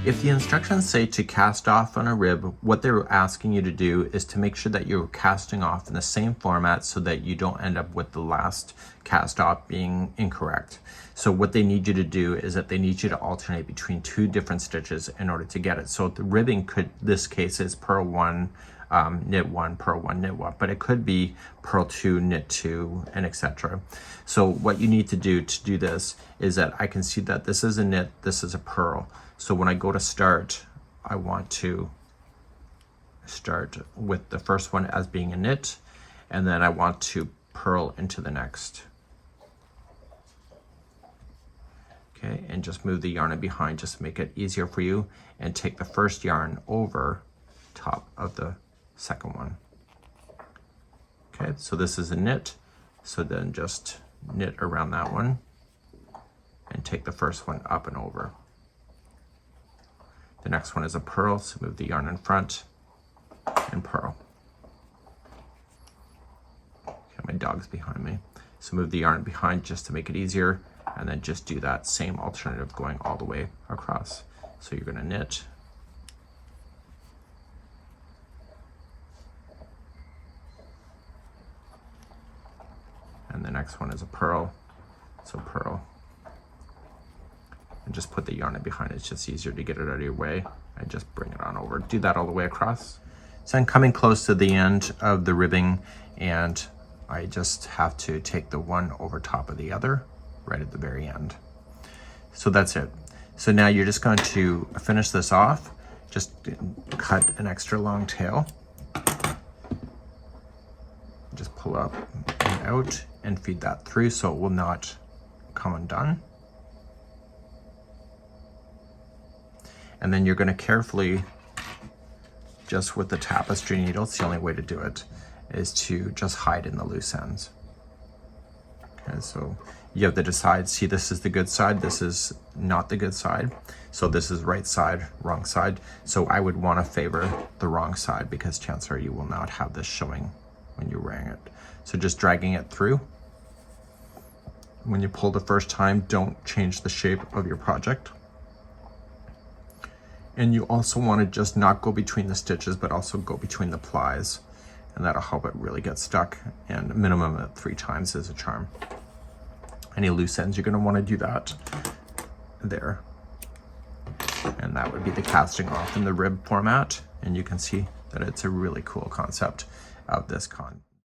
If the instructions say to cast off on a rib, what they're asking you to do is to make sure that you're casting off in the same format so that you don't end up with the last cast off being incorrect. So what they need you to do is that they need you to alternate between two different stitches in order to get it. So the ribbing could, this case is purl 1, knit 1, purl 1, knit 1, but it could be purl 2, knit 2, and etc. So what you need to do this is that I can see that this is a knit, this is a purl. So when I go to start, I want to start with the first one as being a knit, and then I want to purl into the next. Okay, and just move the yarn in behind just to make it easier for you, and take the first yarn over top of the second one. Okay, so this is a knit, so then just knit around that one and take the first one up and over. The next one is a purl, so move the yarn in front and purl. Okay, my dog's behind me. So move the yarn behind just to make it easier, and then just do that same alternative going all the way across. So you're gonna knit, and the next one is a purl, so purl, and just put the yarn in behind. It's just easier to get it out of your way, and just bring it on over. Do that all the way across. So I'm coming close to the end of the ribbing, and I just have to take the one over top of the other right at the very end. So that's it. So now you're just going to finish this off. Just cut an extra long tail. Just pull up and out and feed that through so it will not come undone. And then you're going to carefully, just with the tapestry needle, it's the only way to do it, is to just hide in the loose ends. Okay, so you have to decide, see, this is the good side, this is not the good side. So this is right side, wrong side. So I would want to favor the wrong side, because chances are you will not have this showing when you're wearing it. So just dragging it through. When you pull the first time, don't change the shape of your project. And you also want to just not go between the stitches, but also go between the plies, and that'll help it really get stuck. And a minimum of 3 times is a charm. Any loose ends, you're going to want to do that there. And that would be the casting off in the rib format. And you can see that it's a really cool concept of this con.